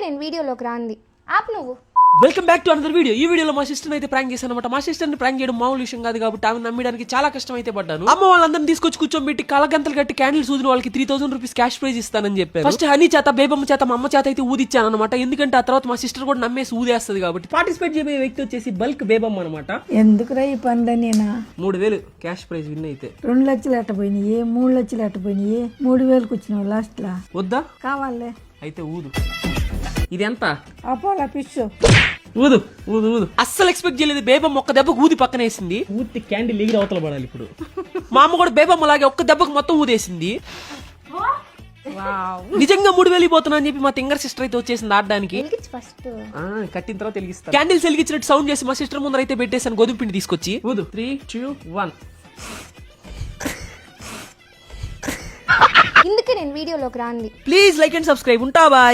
నేను వీడియోలోకి రాంది ఆప్ నువ్వు. Welcome back to another video. ఈ వీడియోలో మా సిస్టర్ అయితే ప్రాంక్ చేశాను అనమాట. మా సిస్టర్ ని ప్రాంక్ చేయడం మామూలు విషయం కాదు కాబట్టి ఆమె నమ్మడానికి చాలా కష్టం అయితే పడ్డాను. అమ్మ వాళ్ళందరినీ తీసుకొచ్చి కూర్చోబెట్టి కళ్ళగంతలు కట్టి క్యాండిల్ సూదిన వాళ్ళకి 3000 రూపీస్ క్యాష్ ప్రైజ్ ఇస్తానని చెప్పారు. ఫస్ట్ హనీ చేత బేబమ్మ చేత మా అమ్మ చేత అయితే ఊదిచ్చాను అనమాట. ఎందుకంటే ఆ తర్వాత మా సిస్టర్ కూడా నమ్మేసి ఊదేస్తుంది కాబట్టి. పార్టిసిపేట్ చేయబోయే వ్యక్తి వచ్చేసి బల్క్ బేబమ్మ అనమాట. ఎందుకురా ఈ పనులనేనా? 3000 క్యాష్ ప్రైజ్ విన్ అయితే 2 లక్షలు ఎట్టపోయినాయి, 3 లక్షలు ఎట్టపోయినాయి, 3000కి వచ్చినావు లాస్ట్ లా. వద్దా? కావాలే అయితే ఊదు. ఇది ఎంత? అపోలా పిచ్చు ఊదు ఊదు ఊదు. అస్సలు ఎక్స్పెక్ట్ చేయలేదు. బేబమ్మ ఒక్క దెబ్బకు ఊది పక్కన వేసింది. ఊతి క్యాండిల్ ఎగిరి అవతల పడాలి ఇప్పుడు. మా అమ్మ కూడా బేబమ్మ లాగే ఒక్క దెబ్బకు మొత్తం ఊదేసింది. నిజంగా 3000 పోతున్నా అని చెప్పి మా తింగర్ సిస్టర్ అయితే వచ్చేసింది ఆడడానికి. ఫస్ట్ కట్టిన తర్వాత వెలిగిస్తా. క్యాండిల్స్ వెలిగించినట్టు సౌండ్ చేసి మా సిస్టర్ ముందర అయితే పెట్టేసాను గోధుమ పిండి తీసుకొచ్చి. ఊదు. 3, 2, 1. ఇందుకే నేను వీడియోలోకి రాంది. Please like and subscribe. ఉంటావా?